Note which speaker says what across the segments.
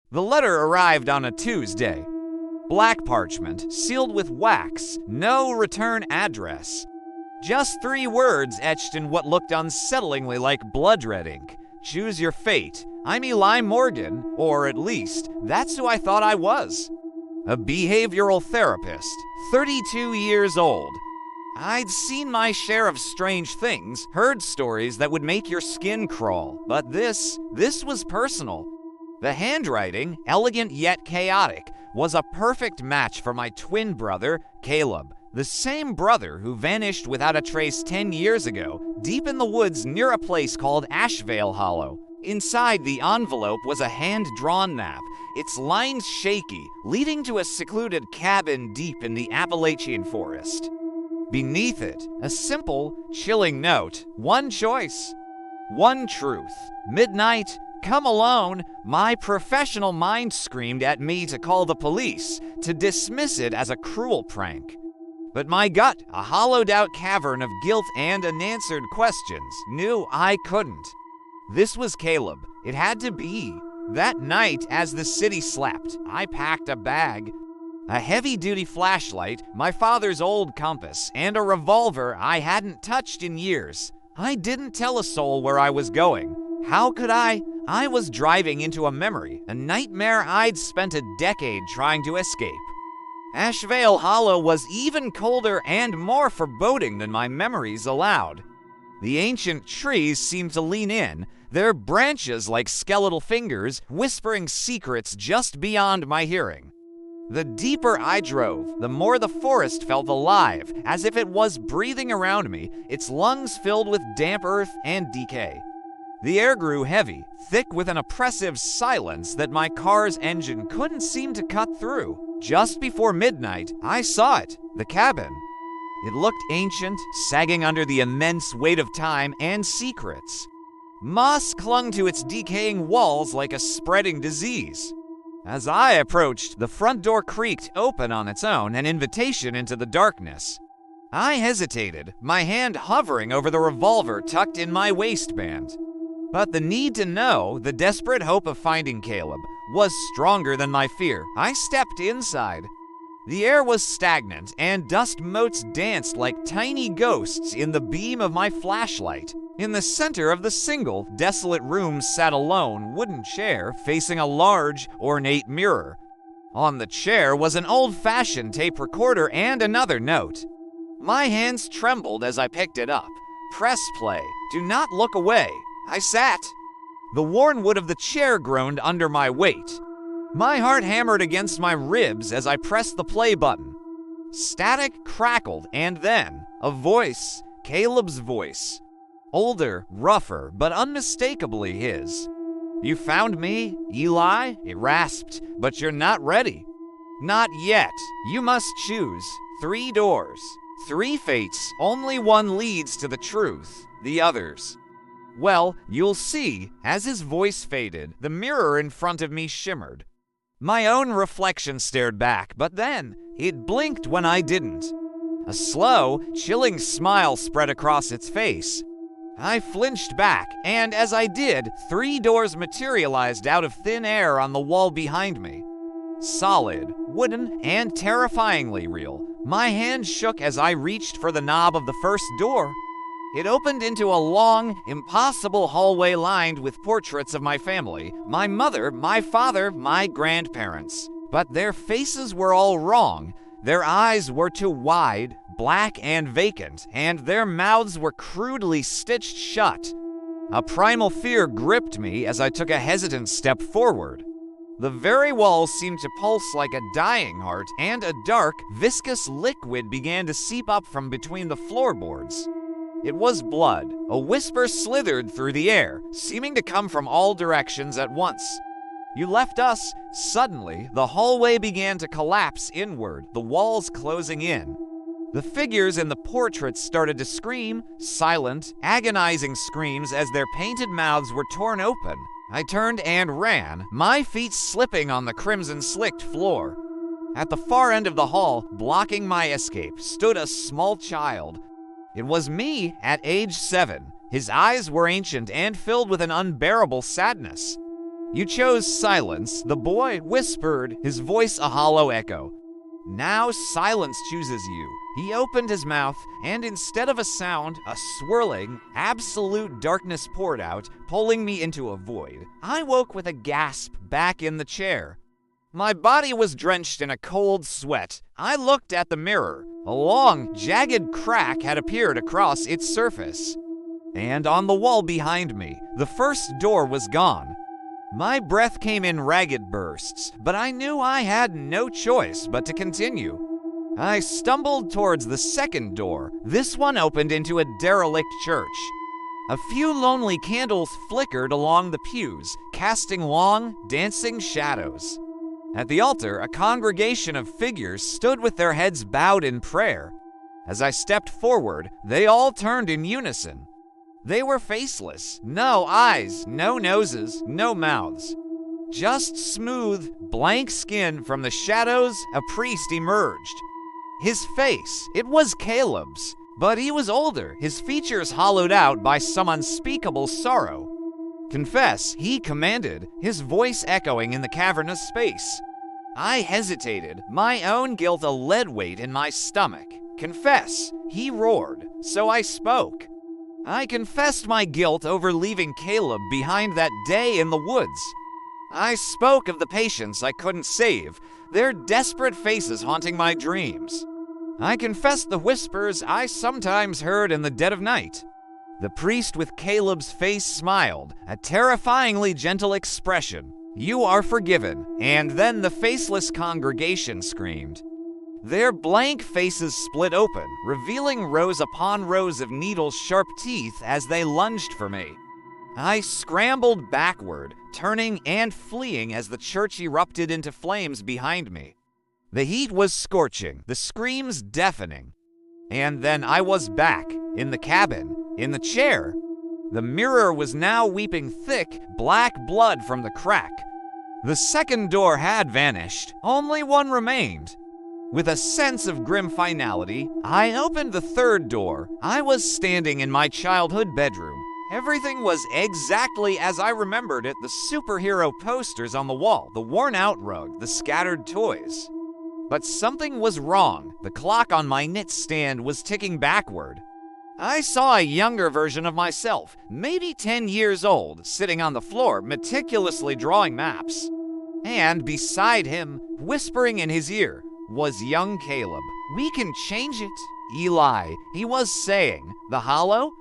Speaker 1: The letter arrived on a Tuesday. Black parchment, sealed with wax, no return address. Just 3 words etched in what looked unsettlingly like blood red ink. Choose your fate. I'm Eli Morgan, or at least, that's who I thought I was. A behavioral therapist, 32 years old. I'd seen my share of strange things, heard stories that would make your skin crawl, but this was personal. The handwriting, elegant yet chaotic, was a perfect match for my twin brother, Caleb, the same brother who vanished without a trace 10 years ago, deep in the woods near a place called Ashvale Hollow. Inside the envelope was a hand-drawn map, its lines shaky, leading to a secluded cabin deep in the Appalachian forest. Beneath it, a simple, chilling note, one choice, one truth. Midnight, come alone. My professional mind screamed at me to call the police, to dismiss it as a cruel prank. But my gut, a hollowed-out cavern of guilt and unanswered questions, knew I couldn't. This was Caleb. It had to be. That night, as the city slept, I packed a bag. A heavy-duty flashlight, my father's old compass, and a revolver I hadn't touched in years. I didn't tell a soul where I was going. How could I? I was driving into a memory, a nightmare I'd spent a decade trying to escape. Ashvale Hollow was even colder and more foreboding than my memories allowed. The ancient trees seemed to lean in, their branches like skeletal fingers, whispering secrets just beyond my hearing. The deeper I drove, the more the forest felt alive, as if it was breathing around me, its lungs filled with damp earth and decay. The air grew heavy, thick with an oppressive silence that my car's engine couldn't seem to cut through. Just before midnight, I saw it, the cabin. It looked ancient, sagging under the immense weight of time and secrets. Moss clung to its decaying walls like a spreading disease. As I approached, the front door creaked open on its own, an invitation into the darkness. I hesitated, my hand hovering over the revolver tucked in my waistband. But the need to know, the desperate hope of finding Caleb, was stronger than my fear. I stepped inside. The air was stagnant, and dust motes danced like tiny ghosts in the beam of my flashlight. In the center of the single, desolate room sat a lone wooden chair facing a large, ornate mirror. On the chair was an old-fashioned tape recorder and another note. My hands trembled as I picked it up. Press play. Do not look away. I sat. The worn wood of the chair groaned under my weight. My heart hammered against my ribs as I pressed the play button. Static crackled, and then a voice, Caleb's voice. Older, rougher, but unmistakably his. You found me, Eli? It rasped, but you're not ready. Not yet. You must choose. 3 doors. 3 fates. Only one leads to the truth. The others. Well, you'll see. As his voice faded, the mirror in front of me shimmered. My own reflection stared back, but then it blinked when I didn't. A slow, chilling smile spread across its face. I flinched back, and as I did, 3 doors materialized out of thin air on the wall behind me. Solid, wooden, and terrifyingly real. My hand shook as I reached for the knob of the first door. It opened into a long, impossible hallway lined with portraits of my family, my mother, my father, my grandparents. But their faces were all wrong. Their eyes were too wide, black and vacant, and their mouths were crudely stitched shut. A primal fear gripped me as I took a hesitant step forward. The very walls seemed to pulse like a dying heart, and a dark, viscous liquid began to seep up from between the floorboards. It was blood. A whisper slithered through the air, seeming to come from all directions at once. You left us. Suddenly, the hallway began to collapse inward, the walls closing in. The figures in the portraits started to scream, silent, agonizing screams as their painted mouths were torn open. I turned and ran, my feet slipping on the crimson-slicked floor. At the far end of the hall, blocking my escape, stood a small child. It was me at age 7. His eyes were ancient and filled with an unbearable sadness. You chose silence, the boy whispered, his voice a hollow echo. Now silence chooses you. He opened his mouth, and instead of a sound, a swirling, absolute darkness poured out, pulling me into a void. I woke with a gasp back in the chair. My body was drenched in a cold sweat. I looked at the mirror. A long, jagged crack had appeared across its surface. And on the wall behind me, the first door was gone. My breath came in ragged bursts, but I knew I had no choice but to continue. I stumbled towards the second door. This one opened into a derelict church. A few lonely candles flickered along the pews, casting long, dancing shadows. At the altar, a congregation of figures stood with their heads bowed in prayer. As I stepped forward, they all turned in unison. They were faceless, no eyes, no noses, no mouths. Just smooth, blank skin. From the shadows, a priest emerged. His face, it was Caleb's, but he was older, his features hollowed out by some unspeakable sorrow. Confess, he commanded, his voice echoing in the cavernous space. I hesitated, my own guilt a lead weight in my stomach. Confess, he roared, so I spoke. I confessed my guilt over leaving Caleb behind that day in the woods. I spoke of the patients I couldn't save, their desperate faces haunting my dreams. I confessed the whispers I sometimes heard in the dead of night. The priest with Caleb's face smiled, a terrifyingly gentle expression. You are forgiven. And then the faceless congregation screamed. Their blank faces split open, revealing rows upon rows of needle-sharp teeth as they lunged for me. I scrambled backward, turning and fleeing as the church erupted into flames behind me. The heat was scorching, the screams deafening. And then I was back, in the cabin, in the chair. The mirror was now weeping thick, black blood from the crack. The second door had vanished, only one remained. With a sense of grim finality, I opened the third door. I was standing in my childhood bedroom. Everything was exactly as I remembered it, the superhero posters on the wall, the worn-out rug, the scattered toys. But something was wrong. The clock on my knit-stand was ticking backward. I saw a younger version of myself, maybe 10 years old, sitting on the floor, meticulously drawing maps. And beside him, whispering in his ear, was young Caleb. We can change it, Eli, he was saying. The Hollow?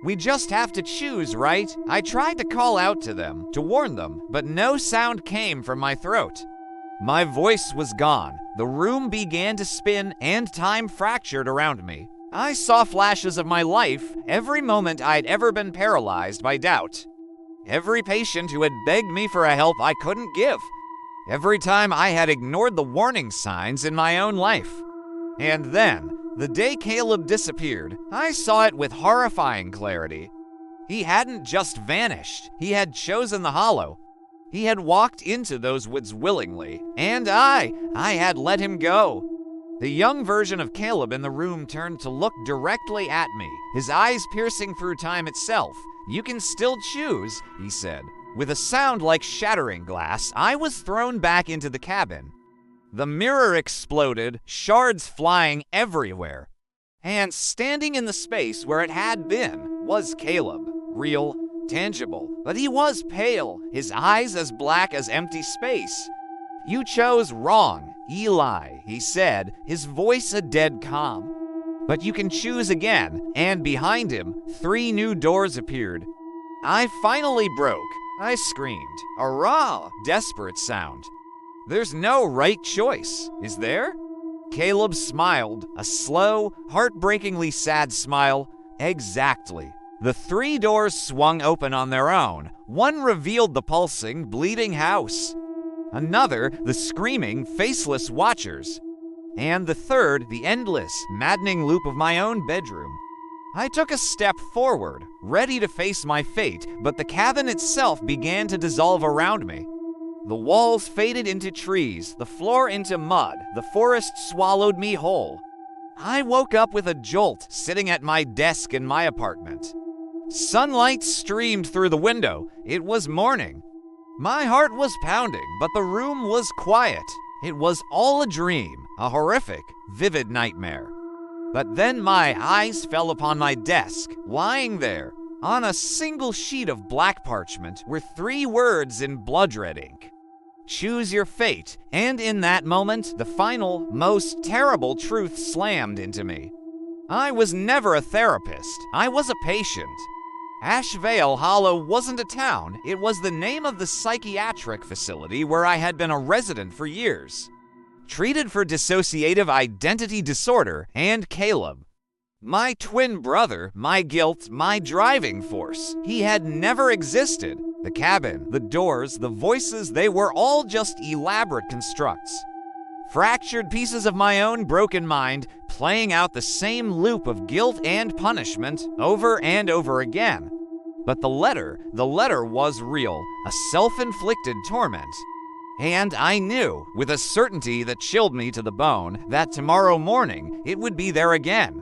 Speaker 1: We just have to choose, right? I tried to call out to them, to warn them, but no sound came from my throat. My voice was gone. The room began to spin, and time fractured around me. I saw flashes of my life, every moment I'd ever been paralyzed by doubt. Every patient who had begged me for a help I couldn't give. Every time I had ignored the warning signs in my own life. And then, the day Caleb disappeared, I saw it with horrifying clarity. He hadn't just vanished, he had chosen the Hollow. He had walked into those woods willingly, and I had let him go. The young version of Caleb in the room turned to look directly at me, his eyes piercing through time itself. You can still choose, he said. With a sound like shattering glass, I was thrown back into the cabin. The mirror exploded, shards flying everywhere. And standing in the space where it had been was Caleb, real, tangible, but he was pale, his eyes as black as empty space. You chose wrong, Eli, he said, his voice a dead calm. But you can choose again, and behind him, 3 new doors appeared. I finally broke. I screamed, a raw, desperate sound. There's no right choice, is there? Caleb smiled, a slow, heartbreakingly sad smile. Exactly. The 3 doors swung open on their own. One revealed the pulsing, bleeding house. Another, the screaming, faceless watchers. And the third, the endless, maddening loop of my own bedroom. I took a step forward, ready to face my fate, but the cabin itself began to dissolve around me. The walls faded into trees, the floor into mud, the forest swallowed me whole. I woke up with a jolt, sitting at my desk in my apartment. Sunlight streamed through the window. It was morning. My heart was pounding, but the room was quiet. It was all a dream, a horrific, vivid nightmare. But then my eyes fell upon my desk. Lying there, on a single sheet of black parchment, were 3 words in blood red ink. Choose your fate. And in that moment, the final, most terrible truth slammed into me. I was never a therapist. I was a patient. Ashvale Hollow wasn't a town. It was the name of the psychiatric facility where I had been a resident for years. Treated for dissociative identity disorder and Caleb. My twin brother, my guilt, my driving force. He had never existed. The cabin, the doors, the voices, they were all just elaborate constructs. Fractured pieces of my own broken mind, playing out the same loop of guilt and punishment over and over again. But the letter was real, a self-inflicted torment. And I knew, with a certainty that chilled me to the bone, that tomorrow morning it would be there again.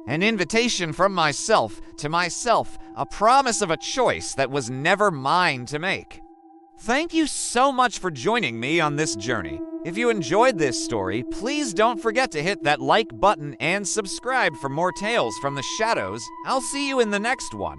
Speaker 1: An invitation from myself to myself, a promise of a choice that was never mine to make. Thank you so much for joining me on this journey. If you enjoyed this story, please don't forget to hit that like button and subscribe for more tales from the shadows. I'll see you in the next one.